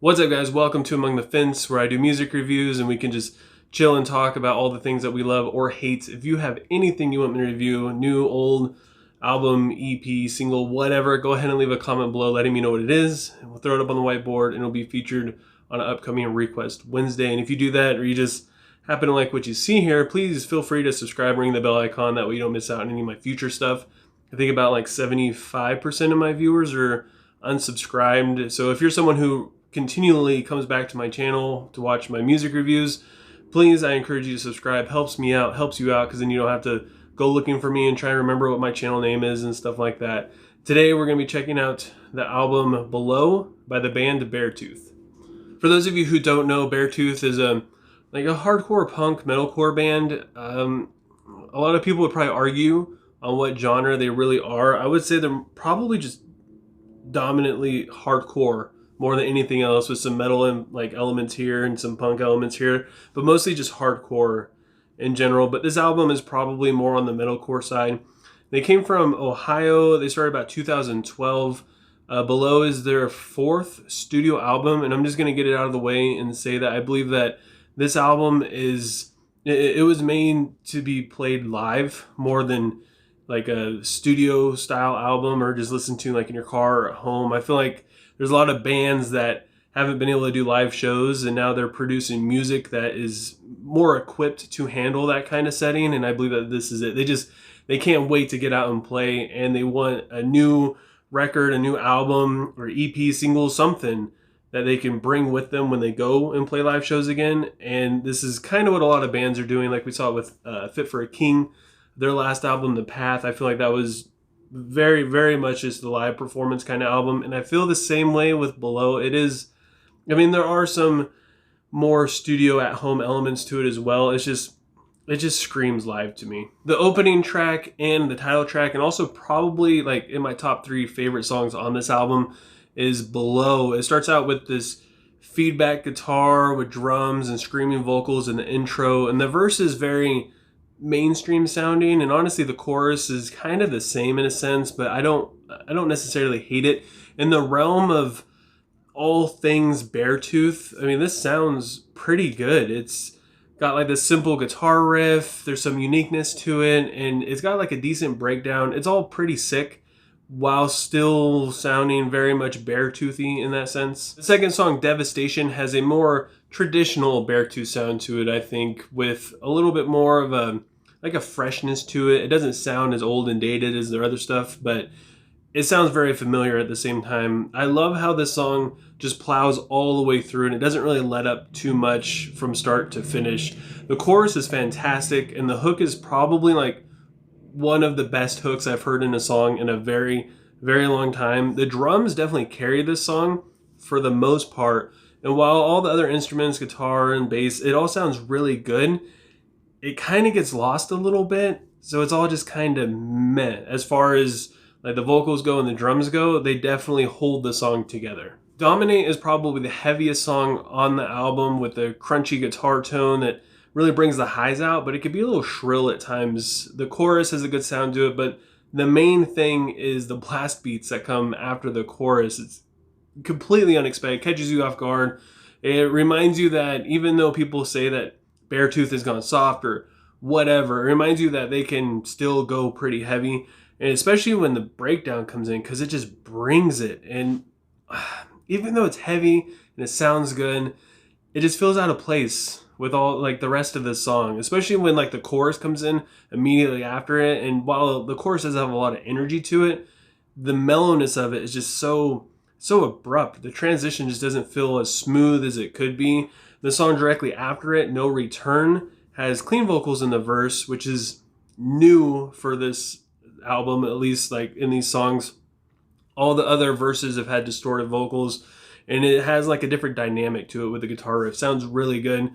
What's up, guys? Welcome to Among the Fence, where I do music reviews and we can just chill and talk about all the things that we love or hate. If you have anything you want me to review, new, old, album, EP, single, whatever, go ahead and leave a comment below letting me know what it is. And we'll throw it up on the whiteboard and it'll be featured on an upcoming Request Wednesday. And if you do that, or you just happen to like what you see here, please feel free to subscribe, ring the bell icon. That way you don't miss out on any of my future stuff. I think about like 75% of my viewers are unsubscribed. So if you're someone who continually comes back to my channel to watch my music reviews, please, I encourage you to subscribe. Helps me out, helps you out, because then you don't have to go looking for me and try to remember what my channel name is and stuff like that. Today we're going to be checking out the album Below by the band Beartooth. For those of you who don't know, Beartooth is a hardcore punk metalcore band. A lot of people would probably argue on what genre they really are. I would say they're probably just dominantly hardcore more than anything else, with some metal and elements here and some punk elements here, but mostly just hardcore in general. But this album is probably more on the metalcore side. They came from Ohio. They started about 2012. Below is their fourth studio album, and I'm just going to get it out of the way and say that I believe that this album it was made to be played live more than like a studio style album or just listen to like in your car or at home. I feel like there's a lot of bands that haven't been able to do live shows, and now they're producing music that is more equipped to handle that kind of setting, and I believe that this is it. They can't wait to get out and play, and they want a new record, a new album or EP, single, something that they can bring with them when they go and play live shows again. And this is kind of what a lot of bands are doing, like we saw with Fit for a King, their last album, The Path. I feel like that was very, very much just the live performance kind of album. And I feel the same way with Below. There are some more studio at home elements to it as well. It just screams live to me. The opening track and the title track, and also probably like in my top 3 favorite songs on this album, is Below. It starts out with this feedback guitar with drums and screaming vocals in the intro, and the verse is very mainstream sounding, and honestly the chorus is kind of the same in a sense, but I don't necessarily hate it. In the realm of all things Beartooth, this sounds pretty good. It's got like this simple guitar riff, there's some uniqueness to it, and it's got like a decent breakdown. It's all pretty sick while still sounding very much Beartoothy in that sense. The second song, Devastation, has a more traditional Beartooth sound to it, I think, with a little bit more of a freshness to it. It doesn't sound as old and dated as their other stuff, but it sounds very familiar at the same time. I love how this song just plows all the way through, and it doesn't really let up too much from start to finish. The chorus is fantastic, and the hook is probably like one of the best hooks I've heard in a song in a very, very long time. The drums definitely carry this song for the most part, and while all the other instruments, guitar and bass, it all sounds really good, it kind of gets lost a little bit. So it's all just kind of meh. As far as like the vocals go and the drums go, they definitely hold the song together. Dominate is probably the heaviest song on the album, with the crunchy guitar tone that really brings the highs out, but it could be a little shrill at times. The chorus has a good sound to it, but the main thing is the blast beats that come after the chorus. It's completely unexpected, catches you off guard. It reminds you that even though people say that Beartooth has gone soft or whatever, it reminds you that they can still go pretty heavy, and especially when the breakdown comes in, because it just brings it. And even though it's heavy and it sounds good, it just feels out of place with all like the rest of the song, especially when like the chorus comes in immediately after it. And while the chorus does have a lot of energy to it, the mellowness of it is just so abrupt. The transition just doesn't feel as smooth as it could be. The song directly after it, No Return, has clean vocals in the verse, which is new for this album, at least like in these songs. All the other verses have had distorted vocals, and it has like a different dynamic to it with the guitar riff. Sounds really good.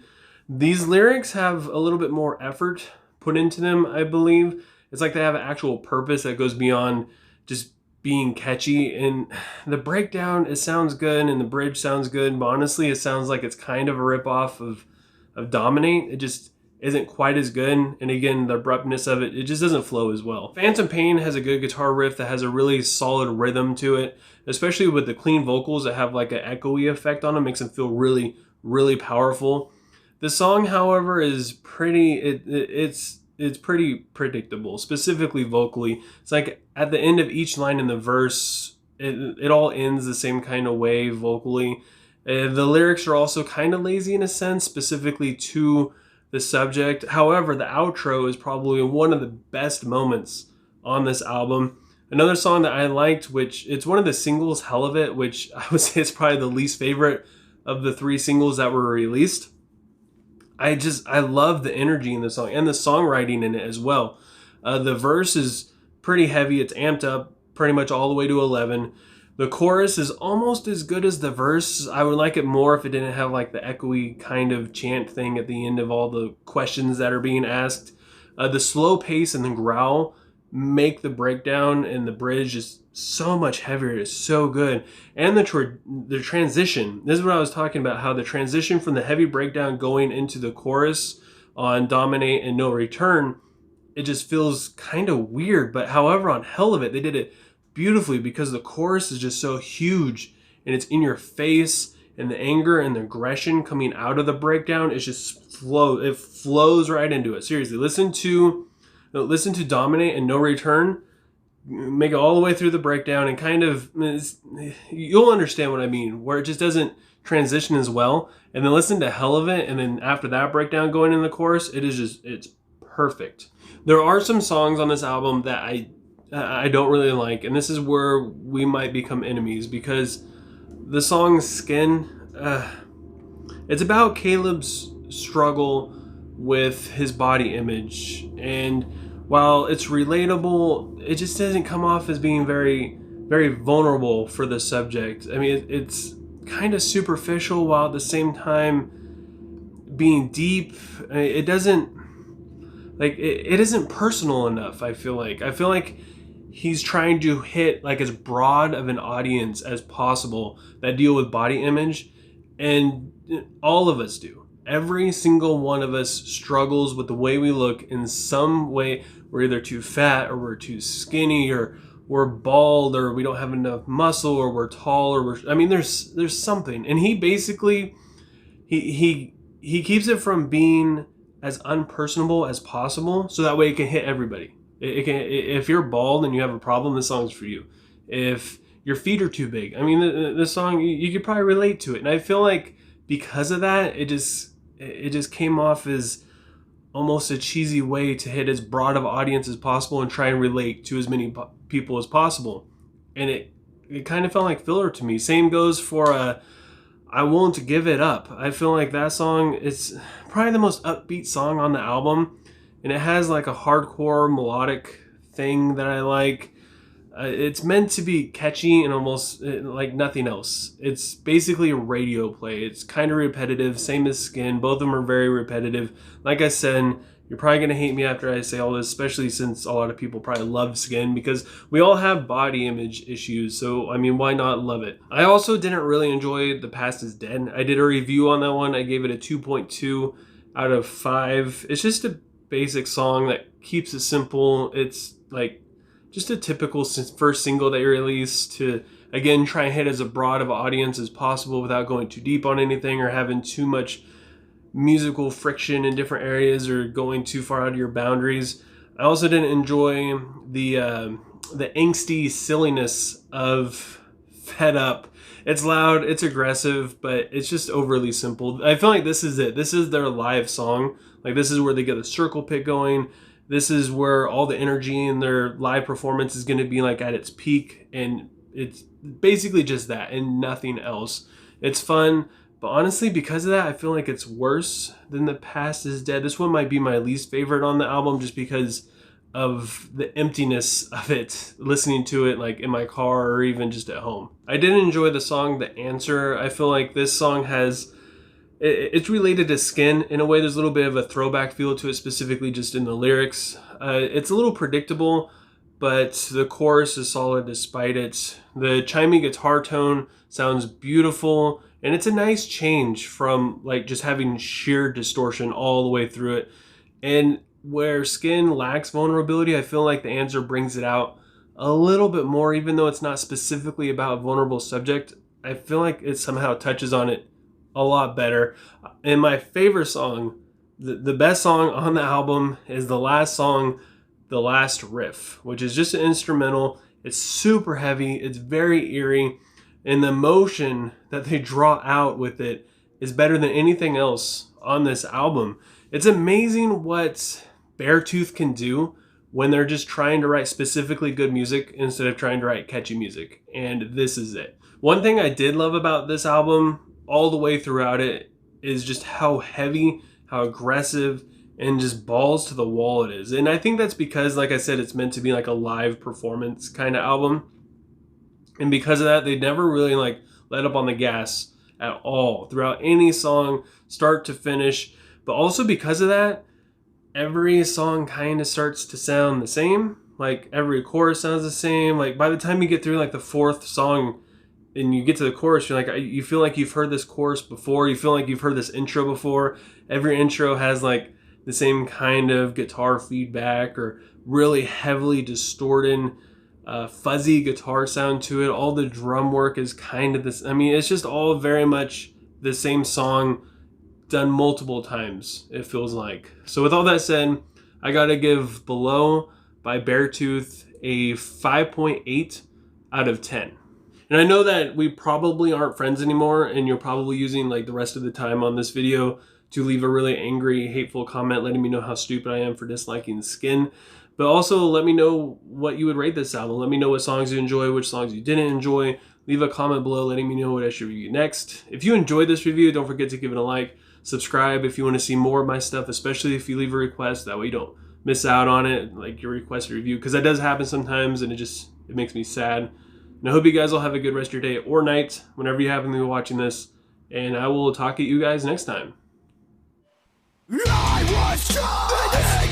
These lyrics have a little bit more effort put into them, I believe. It's like they have an actual purpose that goes beyond just being catchy. And the breakdown, it sounds good, and the bridge sounds good, but honestly it sounds like it's kind of a ripoff of Dominate. isn't quite as good. And again, the abruptness of it just doesn't flow as well. Phantom Pain has a good guitar riff that has a really solid rhythm to it, especially with the clean vocals that have like an echoey effect on them, makes them feel really, really powerful. The song, however, is it's pretty predictable, specifically vocally. It's like at the end of each line in the verse, it all ends the same kind of way vocally. The lyrics are also kind of lazy in a sense, specifically to the subject. However, the outro is probably one of the best moments on this album. Another song that I liked, which it's one of the singles, Hell of It, which I would say is probably the least favorite of the 3 singles that were released. I love the energy in the song and the songwriting in it as well. The verse is pretty heavy. It's amped up pretty much all the way to 11. The chorus is almost as good as the verse. I would like it more if it didn't have like the echoey kind of chant thing at the end of all the questions that are being asked. The slow pace and the growl make the breakdown and the bridge just so much heavier. It's so good. And the transition. This is what I was talking about, how the transition from the heavy breakdown going into the chorus on Dominate and No Return, it just feels kind of weird. But however, on Hell of It, they did it beautifully because the chorus is just so huge and it's in your face, and the anger and the aggression coming out of the breakdown is just it flows right into it. Seriously, listen to Dominate and No Return, make it all the way through the breakdown, and kind of you'll understand what I mean, where it just doesn't transition as well. And then listen to Hell of It, and then after that breakdown going in the chorus, it's perfect. There are some songs on this album that I don't really like, and this is where we might become enemies, because the song Skin, it's about Caleb's struggle with his body image, and while it's relatable, it just doesn't come off as being very, very vulnerable for the subject. I mean, it's kind of superficial while at the same time being deep. It doesn't, like, it isn't personal enough, I feel like he's trying to hit like as broad of an audience as possible that deal with body image, and all of us do. Every single one of us struggles with the way we look in some way. We're either too fat, or we're too skinny, or we're bald, or we don't have enough muscle, or we're tall, or there's something. And he basically he keeps it from being as unpersonable as possible, so that way it can hit everybody. It can, if you're bald and you have a problem, this song's for you. If your feet are too big, this song, you could probably relate to it. And I feel like because of that, it just came off as almost a cheesy way to hit as broad of audience as possible and try and relate to as many people as possible. And it kind of felt like filler to me. Same goes for I Won't Give It Up. I feel like that song is probably the most upbeat song on the album. And it has like a hardcore melodic thing that I like. It's meant to be catchy and almost like nothing else. It's basically a radio play. It's kind of repetitive, same as Skin. Both of them are very repetitive. Like I said, you're probably going to hate me after I say all this, especially since a lot of people probably love Skin, because we all have body image issues. So, I mean, why not love it? I also didn't really enjoy The Past Is Dead. I did a review on that one. I gave it a 2.2 out of 5. It's just a basic song that keeps it simple. It's like just a typical first single that you release to, again, try and hit as a broad of audience as possible without going too deep on anything or having too much musical friction in different areas or going too far out of your boundaries. I also didn't enjoy the angsty silliness of Fed Up. It's loud, it's aggressive, but it's just overly simple. I feel like this is it. This is their live song. Like, this is where they get the circle pit going. This is where all the energy in their live performance is going to be like at its peak. And it's basically just that and nothing else. It's fun. But honestly, because of that, I feel like it's worse than The Past Is Dead. This one might be my least favorite on the album just because of the emptiness of it, listening to it like in my car or even just at home. I did enjoy the song The Answer. I feel like this song has, it's related to Skin in a way. There's a little bit of a throwback feel to it, specifically just in the lyrics. It's a little predictable, but the chorus is solid despite it. The chiming guitar tone sounds beautiful, and it's a nice change from like just having sheer distortion all the way through it. And where Skin lacks vulnerability, I feel like The Answer brings it out a little bit more, even though it's not specifically about a vulnerable subject. I feel like it somehow touches on it a lot better. And my favorite song, the best song on the album, is the last song, The Last Riff, which is just an instrumental. It's super heavy, it's very eerie, and the emotion that they draw out with it is better than anything else on this album. It's amazing what Beartooth can do when they're just trying to write specifically good music instead of trying to write catchy music. And this is it. One thing I did love about this album all the way throughout it is just how heavy, how aggressive, and just balls to the wall it is. And I think that's because, like I said, it's meant to be like a live performance kind of album. And because of that, they never really like let up on the gas at all throughout any song, start to finish. But also because of that, every song kind of starts to sound the same. Like every chorus sounds the same. Like by the time you get through like the fourth song and you get to the chorus, you're like, you feel like you've heard this chorus before. You feel like you've heard this intro before. Every intro has like the same kind of guitar feedback or really heavily distorted, fuzzy guitar sound to it. All the drum work is kind of this. I mean, it's just all very much the same song done multiple times, it feels like. So with all that said, I gotta give Below by Beartooth a 5.8 out of 10. And I know that we probably aren't friends anymore, and you're probably using like the rest of the time on this video to leave a really angry, hateful comment letting me know how stupid I am for disliking Skin. But also let me know what you would rate this album. Let me know what songs you enjoy, which songs you didn't enjoy. Leave a comment below letting me know what I should review next. If you enjoyed this review, don't forget to give it a like. Subscribe if you want to see more of my stuff, especially if you leave a request. That way you don't miss out on it, like your requested review, because that does happen sometimes and it makes me sad. And I hope you guys will have a good rest of your day or night whenever you happen to be watching this. And I will talk to you guys next time. I was trying